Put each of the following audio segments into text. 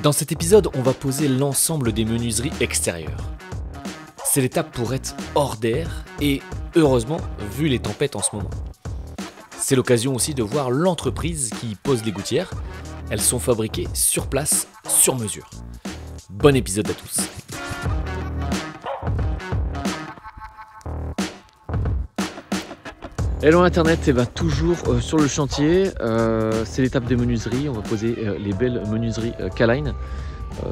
Dans cet épisode, on va poser l'ensemble des menuiseries extérieures. C'est l'étape pour être hors d'air et, heureusement, vu les tempêtes en ce moment. C'est l'occasion aussi de voir l'entreprise qui pose les gouttières. Elles sont fabriquées sur place, sur mesure. Bon épisode à tous. Hello Internet, et toujours sur le chantier, c'est l'étape des menuiseries. On va poser les belles menuiseries K-Line.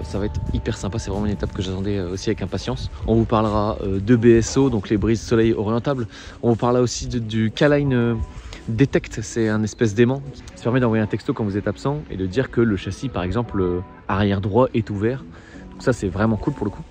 Ça va être hyper sympa, c'est vraiment une étape que j'attendais aussi avec impatience. On vous parlera de BSO, donc les brises soleil orientables. On vous parlera aussi du K-Line Detect, c'est un espèce d'aimant qui permet d'envoyer un texto quand vous êtes absent et de dire que le châssis par exemple arrière droit est ouvert. Donc ça c'est vraiment cool pour le coup.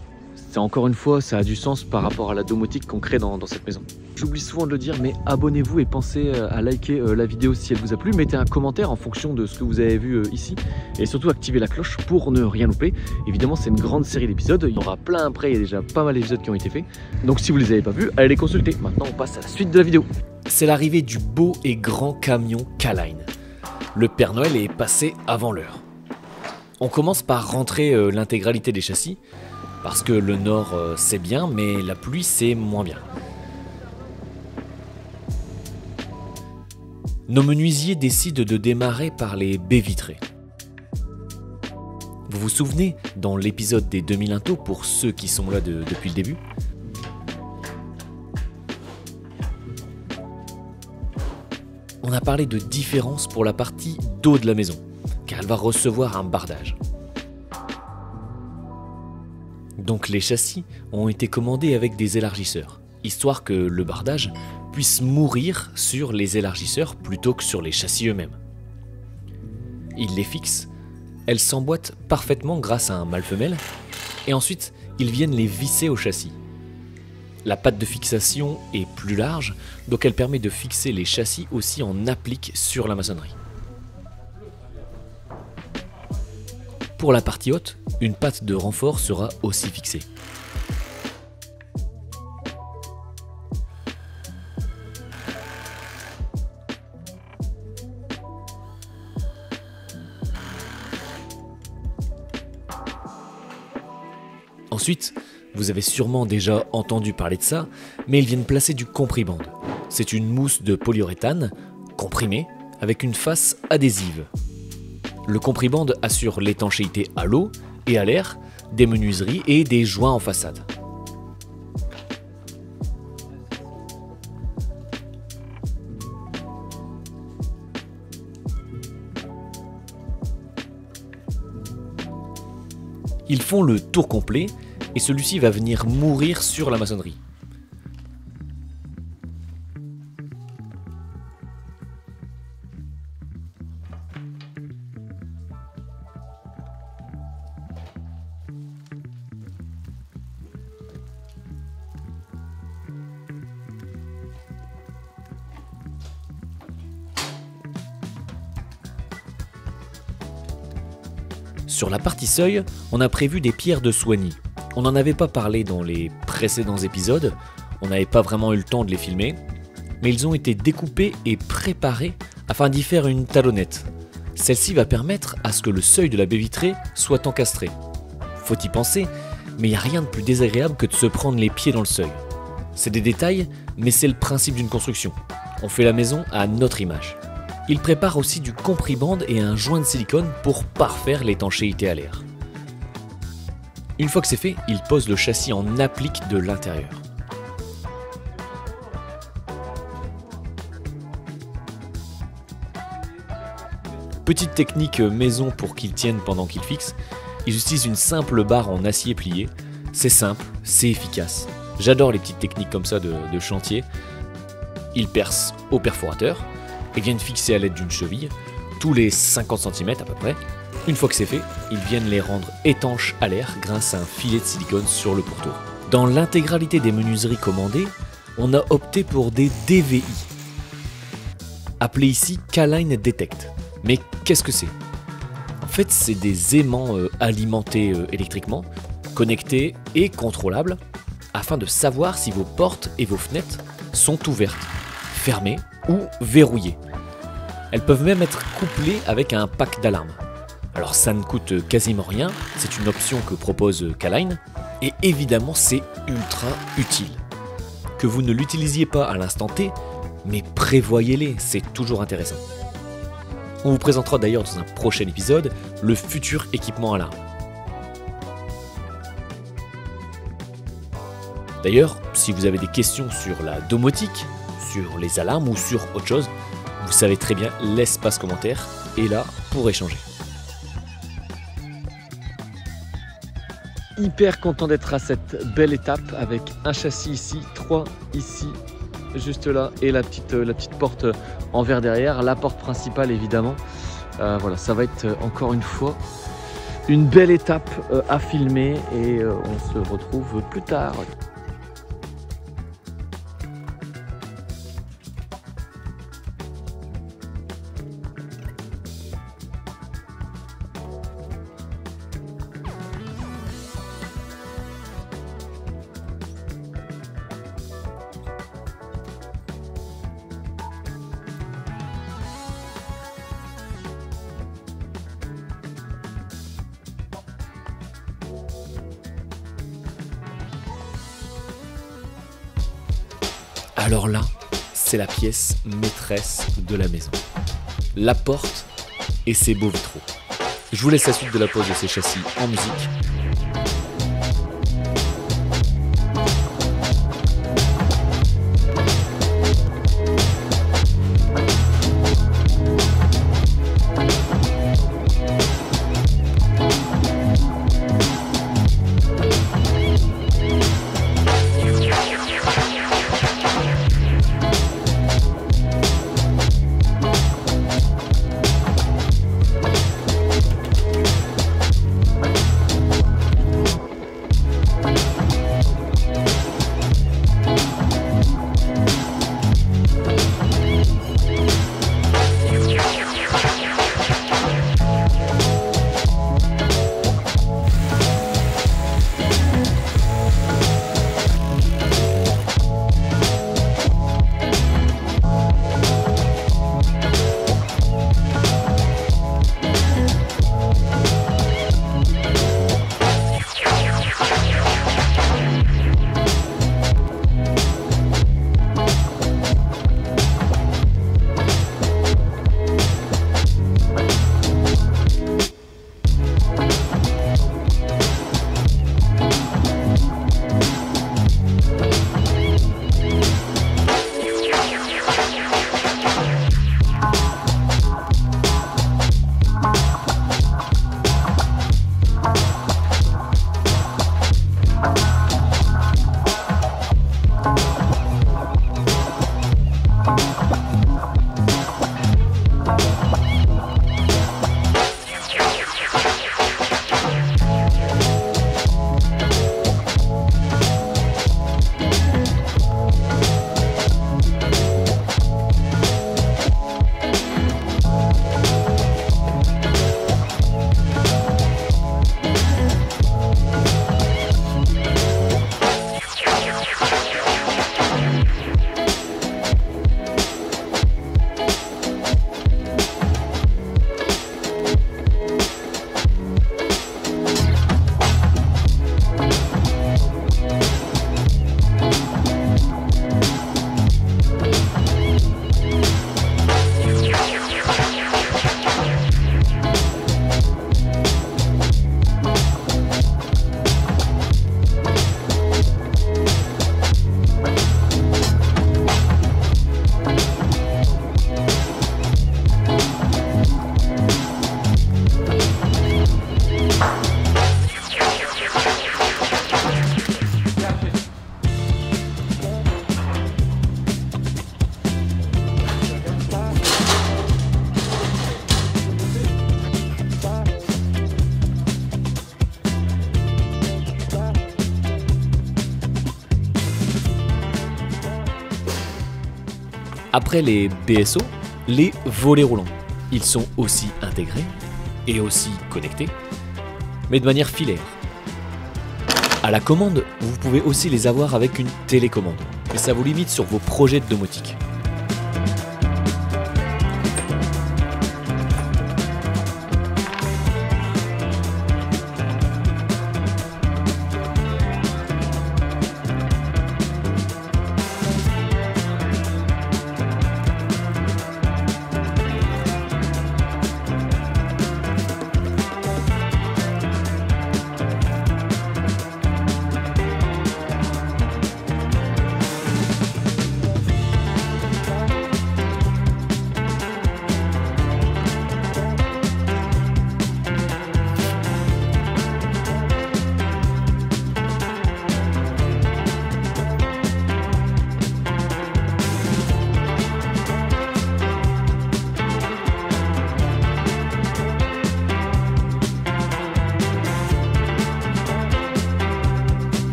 Encore une fois, ça a du sens par rapport à la domotique qu'on crée dans cette maison. J'oublie souvent de le dire, mais abonnez-vous et pensez à liker la vidéo si elle vous a plu. Mettez un commentaire en fonction de ce que vous avez vu ici. Et surtout, activez la cloche pour ne rien louper. Évidemment, c'est une grande série d'épisodes. Il y en aura plein après, il y a déjà pas mal d'épisodes qui ont été faits. Donc si vous les avez pas vus, allez les consulter. Maintenant, on passe à la suite de la vidéo. C'est l'arrivée du beau et grand camion K-Line. Le Père Noël est passé avant l'heure. On commence par rentrer l'intégralité des châssis. Parce que le nord c'est bien, mais la pluie c'est moins bien. Nos menuisiers décident de démarrer par les baies vitrées. Vous vous souvenez, dans l'épisode des 2000 Intos, pour ceux qui sont là depuis le début, on a parlé de différence pour la partie dos de la maison, car elle va recevoir un bardage. Donc les châssis ont été commandés avec des élargisseurs, histoire que le bardage puisse mourir sur les élargisseurs plutôt que sur les châssis eux-mêmes. Ils les fixent, elles s'emboîtent parfaitement grâce à un mâle-femelle, et ensuite ils viennent les visser au châssis. La patte de fixation est plus large, donc elle permet de fixer les châssis aussi en applique sur la maçonnerie. Pour la partie haute, une patte de renfort sera aussi fixée. Ensuite, vous avez sûrement déjà entendu parler de ça, mais ils viennent placer du compribande. C'est une mousse de polyuréthane, comprimée, avec une face adhésive. Le compribande assure l'étanchéité à l'eau et à l'air des menuiseries et des joints en façade. Ils font le tour complet et celui-ci va venir mourir sur la maçonnerie. Sur la partie seuil, on a prévu des pierres de soigny. On n'en avait pas parlé dans les précédents épisodes, on n'avait pas vraiment eu le temps de les filmer, mais ils ont été découpés et préparés afin d'y faire une talonnette. Celle-ci va permettre à ce que le seuil de la baie vitrée soit encastré. Faut y penser, mais il n'y a rien de plus désagréable que de se prendre les pieds dans le seuil. C'est des détails, mais c'est le principe d'une construction. On fait la maison à notre image. Il prépare aussi du compribande et un joint de silicone pour parfaire l'étanchéité à l'air. Une fois que c'est fait, il pose le châssis en applique de l'intérieur. Petite technique maison pour qu'il tienne pendant qu'il fixe, ils utilisent une simple barre en acier plié. C'est simple, c'est efficace. J'adore les petites techniques comme ça de chantier. Ils percent au perforateur et viennent fixer à l'aide d'une cheville, tous les 50 cm à peu près. Une fois que c'est fait, ils viennent les rendre étanches à l'air grâce à un filet de silicone sur le pourtour. Dans l'intégralité des menuiseries commandées, on a opté pour des DVI, appelés ici K-Line Detect. Mais qu'est-ce que c'est ? En fait, c'est des aimants alimentés électriquement, connectés et contrôlables, afin de savoir si vos portes et vos fenêtres sont ouvertes, fermées ou verrouillées. Elles peuvent même être couplées avec un pack d'alarme. Alors ça ne coûte quasiment rien, c'est une option que propose K-Line, et évidemment c'est ultra utile. Que vous ne l'utilisiez pas à l'instant T, mais prévoyez-les, c'est toujours intéressant. On vous présentera d'ailleurs dans un prochain épisode le futur équipement alarme. D'ailleurs, si vous avez des questions sur la domotique, sur les alarmes ou sur autre chose, vous savez très bien, l'espace commentaire est là pour échanger. Hyper content d'être à cette belle étape avec un châssis ici, 3 ici, juste là, et la petite porte en verre derrière, la porte principale évidemment. Voilà, ça va être encore une fois une belle étape à filmer et on se retrouve plus tard. Alors là, c'est la pièce maîtresse de la maison. La porte et ses beaux vitraux. Je vous laisse la suite de la pose de ces châssis en musique. Après les BSO, les volets roulants. Ils sont aussi intégrés et aussi connectés, mais de manière filaire. À la commande, vous pouvez aussi les avoir avec une télécommande, mais ça vous limite sur vos projets de domotique.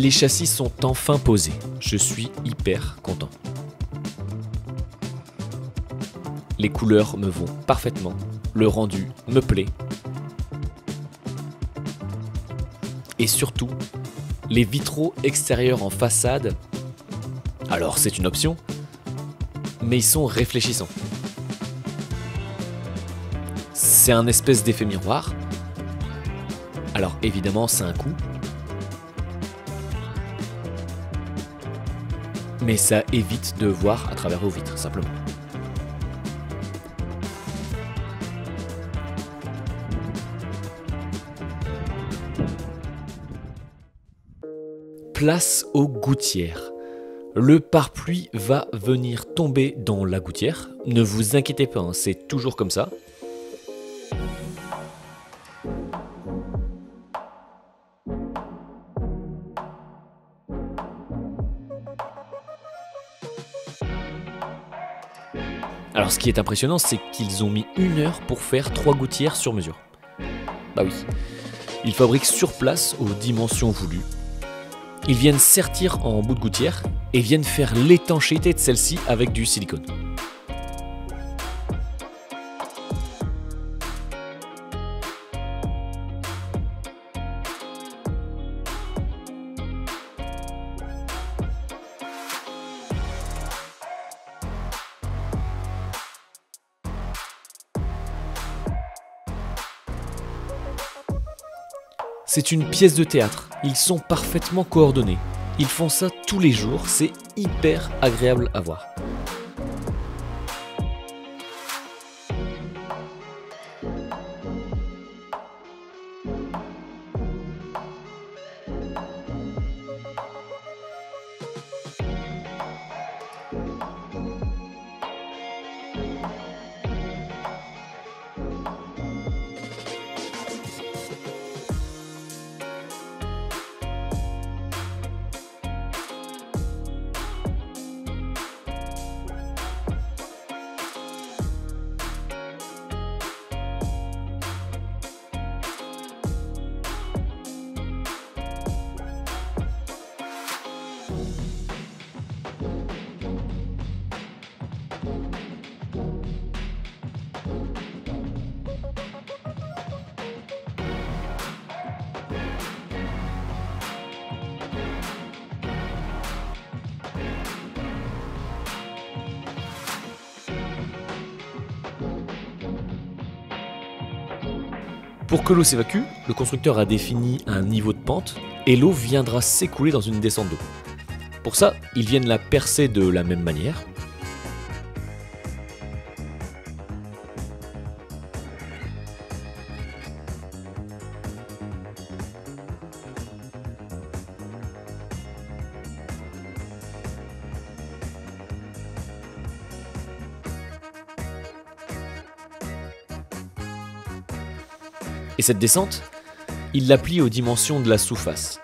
Les châssis sont enfin posés, je suis hyper content. Les couleurs me vont parfaitement, le rendu me plaît. Et surtout, les vitraux extérieurs en façade, alors c'est une option, mais ils sont réfléchissants. C'est un espèce d'effet miroir. Alors évidemment, c'est un coût. Mais ça évite de voir à travers vos vitres, simplement. Place aux gouttières. Le pare-pluie va venir tomber dans la gouttière. Ne vous inquiétez pas, hein, c'est toujours comme ça. Alors ce qui est impressionnant, c'est qu'ils ont mis 1 heure pour faire 3 gouttières sur mesure. Bah oui, ils fabriquent sur place aux dimensions voulues. Ils viennent sertir en bout de gouttière et viennent faire l'étanchéité de celle-ci avec du silicone. C'est une pièce de théâtre, ils sont parfaitement coordonnés. Ils font ça tous les jours, c'est hyper agréable à voir. Pour que l'eau s'évacue, le constructeur a défini un niveau de pente et l'eau viendra s'écouler dans une descente d'eau. Pour ça, ils viennent la percer de la même manière. Et cette descente, il la plie aux dimensions de la sous-face.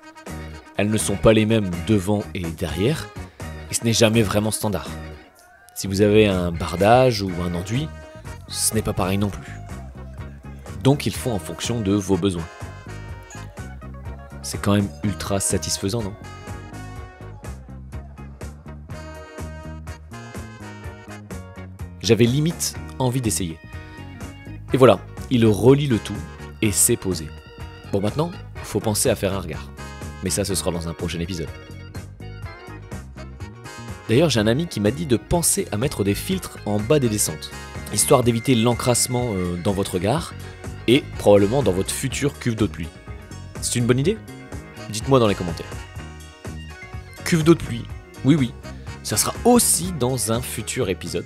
Elles ne sont pas les mêmes devant et derrière, et ce n'est jamais vraiment standard. Si vous avez un bardage ou un enduit, ce n'est pas pareil non plus. Donc ils font en fonction de vos besoins. C'est quand même ultra satisfaisant, non ? J'avais limite envie d'essayer. Et voilà, il relie le tout. Et c'est posé. Bon, maintenant, faut penser à faire un regard. Mais ça, ce sera dans un prochain épisode. D'ailleurs, j'ai un ami qui m'a dit de penser à mettre des filtres en bas des descentes, histoire d'éviter l'encrassement dans votre regard et probablement dans votre future cuve d'eau de pluie. C'est une bonne idée ? Dites-moi dans les commentaires. Cuve d'eau de pluie, oui, ça sera aussi dans un futur épisode.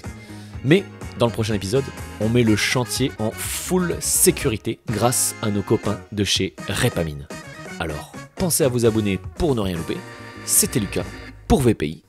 Mais dans le prochain épisode, on met le chantier en full sécurité grâce à nos copains de chez Repamine. Alors, pensez à vous abonner pour ne rien louper. C'était Lucas pour VPI.